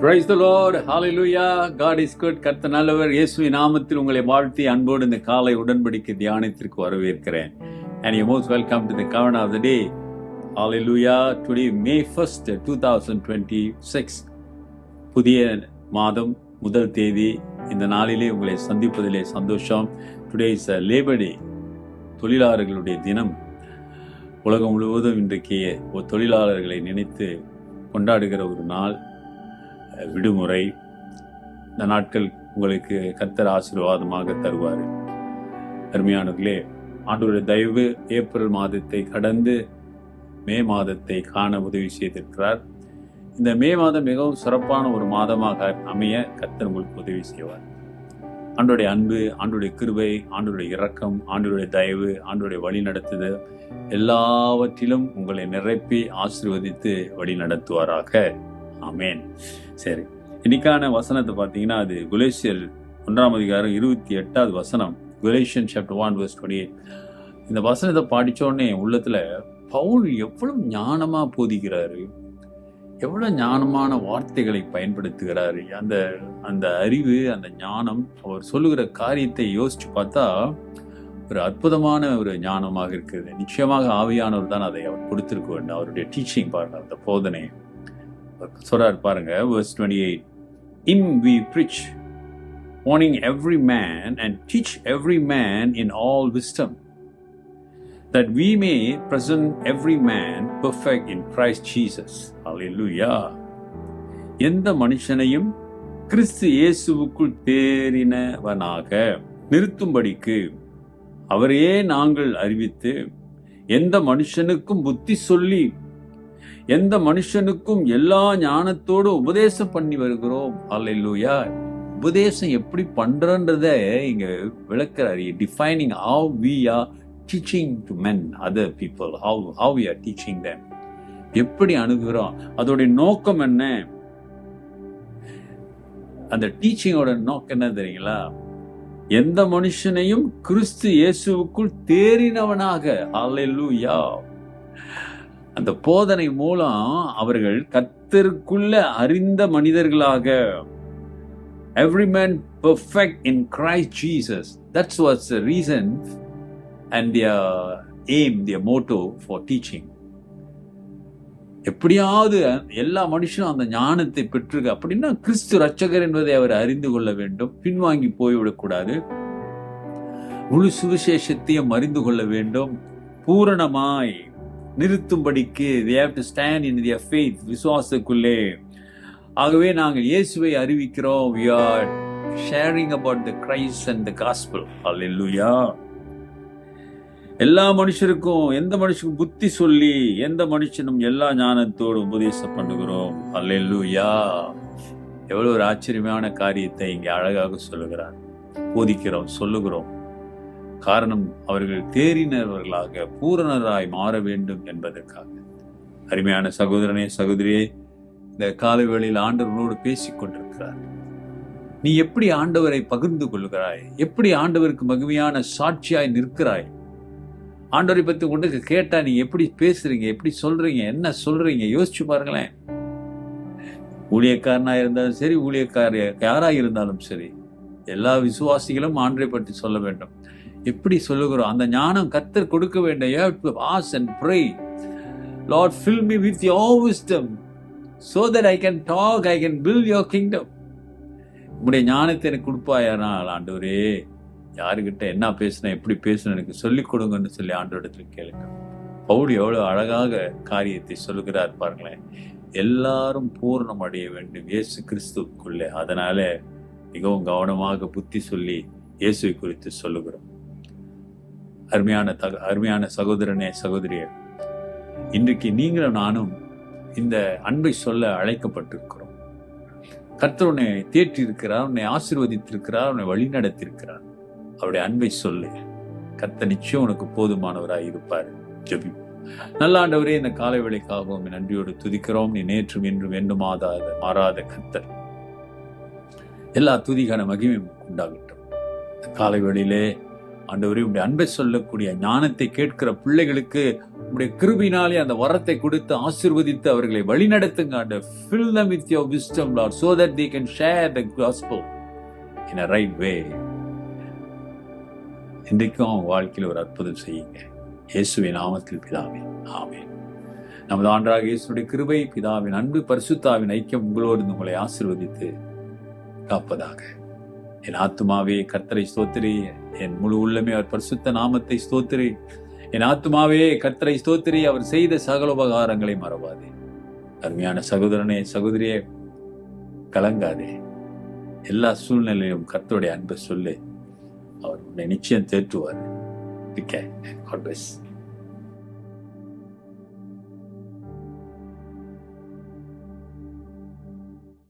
Praise the Lord. Hallelujah. God is good. கர்த்தர் நல்லவர். இயேசுவின் நாமத்தில் உங்களை வாழ்த்தி அன்போடு இந்த காலை உடன்படிக்கை தியானத்திற்கு வரவேற்கிறேன். And you're most welcome to the Covenant of the Day. Hallelujah. Today May 1st, 2026. புதிய மாதம் முதல் தேதி. இந்த நாளிலே உங்களை சந்திப்பதிலே சந்தோஷம். Today is Labor Day. தொழிலாளர்களுடைய தினம். உலகம் முழுவதும் இன்றைக்கு தொழிலாளர்களை நினைத்து கொண்டாடுகிற ஒரு நாள், விடுமுறை. இந்த நாட்கள் உங்களுக்கு கர்த்தர் ஆசீர்வாதமாக தருவார். அருமையானவர்களே, ஆண்டவருடைய தயவு ஏப்ரல் மாதத்தை கடந்து மே மாதத்தை காண உதவி செய்திருக்கிறார். இந்த மே மாதம் மிகவும் சிறப்பான ஒரு மாதமாக அமைய கர்த்தர் உங்களுக்கு உதவி செய்வார். ஆண்டவருடைய அன்பு, ஆண்டவருடைய கிருபை, ஆண்டவருடைய இரக்கம், ஆண்டவருடைய தயவு, ஆண்டவருடைய வழி நடத்துதல் எல்லாவற்றிலும் உங்களை நிரப்பி ஆசீர்வதித்து வழி நடத்துவாராக. ஆமேன். சரி, இன்னைக்கான வசனத்தை பார்த்தீங்கன்னா அது கொலோசியர் 1:28 வசனம். Colossian chapter 1:28. இந்த வசனத்தை படித்தோடனே உள்ளத்துல பவுல் எவ்வளவு ஞானமா போதிக்கிறாரு, எவ்வளவு ஞானமான வார்த்தைகளை பயன்படுத்துகிறாரு. அந்த அந்த அறிவு, அந்த ஞானம், அவர் சொல்லுகிற காரியத்தை யோசிச்சு பார்த்தா ஒரு அற்புதமான ஒரு ஞானமாக இருக்குது. நிச்சயமாக ஆவியானவர் தான் அதை அவர் கொடுத்திருக்க வேண்டும். அவருடைய டீச்சிங் பாருங்க, அந்த போதனை சொல்றாரு பாருங்க. verse 28. In we preach, warning every man and teach every man in all wisdom, that we may present every man perfect in Christ Jesus. Hallelujah. எந்த மனுஷனையும் கிறிஸ்து இயேசுவுக்குள் தேறினவனாக நிறுத்தும்படிக்கு அவரையே நாங்கள் அறிவித்து, எந்த மனுஷனுக்கும் புத்தி சொல்லி, எந்த மனுஷனுக்கும் எல்லா ஞானத்தோடு உபதேசம் பண்ணி வருகிறோம். அல்லேலூயா. உபதேசம் எப்படி பண்றன்றத இங்க விளக்குறாரு. Defining how we are teaching to men, other people, how we are teaching them. எப்படி அணுகுறோம், அதோடைய நோக்கம் என்ன, அந்த டீச்சிங்கோட நோக்கம் என்ன தெரியுங்களா? எந்த மனுஷனையும் கிறிஸ்து இயேசுவுக்குள் தேறினவனாக. அல்லேலூயா. அந்த போதனை மூலம் அவர்கள் கர்த்தருக்குள்ள அறிந்த மனிதர்களாக, every man perfect in Christ Jesus. That was the reason and their aim, their motto for teaching. எப்படியாவது எல்லா மனுஷனும் அந்த ஞானத்தை பெற்றிருக்க அப்படின்னா கிறிஸ்து ரட்சகர் என்பதை அவர் அறிந்து கொள்ள வேண்டும். பின்வாங்கி போய்விடக்கூடாது. முழு சுவிசேஷத்தையும் அறிந்து கொள்ள வேண்டும். பூரணமாய் நிறுத்தும்படிக்கு they have to stand in their faith, விசுவாசக்குள்ளே. ஆகவே நாங்கள் இயேசுவை அறிவிக்கிறோம். we are sharing about the Christ and the gospel. Hallelujah. எல்லா மனுஷருக்கும், எந்த மனுஷனுக்கும் புத்தி சொல்லி, எந்த மனுஷனும் எல்லா ஞானத்தோடு உபதேசம் பண்ணுகிறோம். அல்லேலூயா. எவ்வளவு ஒரு ஆச்சரியமான காரியத்தை இங்கே அழகாக சொல்லுகிறார். போதிக்கிறோம், சொல்லுகிறோம். காரணம், அவர்கள் தேறினவர்களாக பூரணராய் மாற வேண்டும் என்பதற்காக. அருமையான சகோதரனே, சகோதரியே, இந்த காலை வேளையில் ஆண்டவரோடு பேசிக் கொண்டிருக்கிறார். நீ எப்படி ஆண்டவரை பகிர்ந்து கொள்கிறாய்? எப்படி ஆண்டவருக்கு மகிமையான சாட்சியாய் நிற்கிறாய்? ஆண்டவரை பற்றி கொண்டு கேட்டா நீ எப்படி பேசுறீங்க, எப்படி சொல்றீங்க, என்ன சொல்றீங்க? யோசிச்சு பாருங்களேன். ஊழியக்காரனா இருந்தாலும் சரி, ஊழியக்கார யாரா இருந்தாலும் சரி, எல்லா விசுவாசிகளும் ஆண்டவரை பற்றி சொல்ல வேண்டும். எப்படி சொல்லுகிறோம்? அந்த ஞானம் கர்த்தர் கொடுக்க வேண்டும். You have to ask and pray. Lord, fill me with your wisdom so that I can talk, I can build your kingdom. உம்முடைய ஞானத்தை எனக்கு கொடுப்பாயானால் ஆண்டவரே, யாருக்கிட்ட என்ன பேசணும், எப்படி பேசணும் எனக்கு சொல்லிக் கொடுங்கன்னு சொல்லி ஆண்டவரிடத்தில் கேளுங்க. பவுல் எவ்வளவு அழகாக காரியத்தை சொல்லுகிறார் பாருங்களேன். எல்லாரும் பூரணம் அடைய வேண்டும் இயேசு கிறிஸ்துக்குள்ளே. அதனால மிகவும் கவனமாக புத்தி சொல்லி இயேசுவை குறித்து சொல்லுகிறோம். அருமையான சகோதரனே, சகோதரியே, இன்றைக்கு நீங்களும் நானும் இந்த அன்பை சொல்ல அழைக்கப்பட்டிருக்கிறோம். கர்த்தர் உன்னை தேற்றி இருக்கிறார், உன்னை ஆசீர்வதித்திருக்கிறார், உன்னை வழி நடத்தியிருக்கிறார். அவருடைய அன்பை சொல்லு. கர்த்தர் நிச்சயம் உனக்கு போதுமானவராய் இருப்பார். ஜெபி. நல்ல ஆண்டவரே, இந்த காலை வேளைக்காகவும் நன்றியோடு துதிக்கிறோம். நீ நேற்றும் என்றும் வேண்டும் மாறாத கர்த்தர். எல்லா துதிக்கான மகிமை உண்டாகட்டும். காலை வேளையிலே ஆண்டவரே, உடைய அன்பை சொல்லக்கூடிய ஞானத்தை கேட்கிற பிள்ளைகளுக்கு உம்முடைய கிருபையினாலே அந்த வரத்தை கொடுத்து ஆசீர்வதித்து அவர்களை வழிநடத்துங்க ஆண்டவர். Fill them with your wisdom, Lord, so that they can share the gospel in a right way. இன்றைக்கும் அவங்க வாழ்க்கையில் ஒரு அற்புதம் செய்யுங்க. இயேசுவின் நாமத்தில் பிதாவே, ஆமென். நமது ஆண்டவராகிய இயேசுவுடைய கிருபை, பிதாவின் அன்பு, பரிசுத்தாவின் ஐக்கியம் உங்களோடு உங்களை ஆசீர்வதித்து காப்பதாக. என் ஆத்துமாவே கர்த்தரை ஸ்தோத்திரி, என் முழு உள்ளமே அவர் பரிசுத்த நாமத்தை ஸ்தோத்திரி. என் ஆத்துமாவே கர்த்தரை ஸ்தோத்திரி, அவர் செய்த சகல உபகாரங்களை மறவாதே. அருமையான சகோதரனே, சகோதரியே, கலங்காதே. எல்லா சூழ்நிலையிலும் கர்த்தருடைய அன்பை சொல்லு. அவர் உன்னை நிச்சயம் தேற்றுவார். God bless.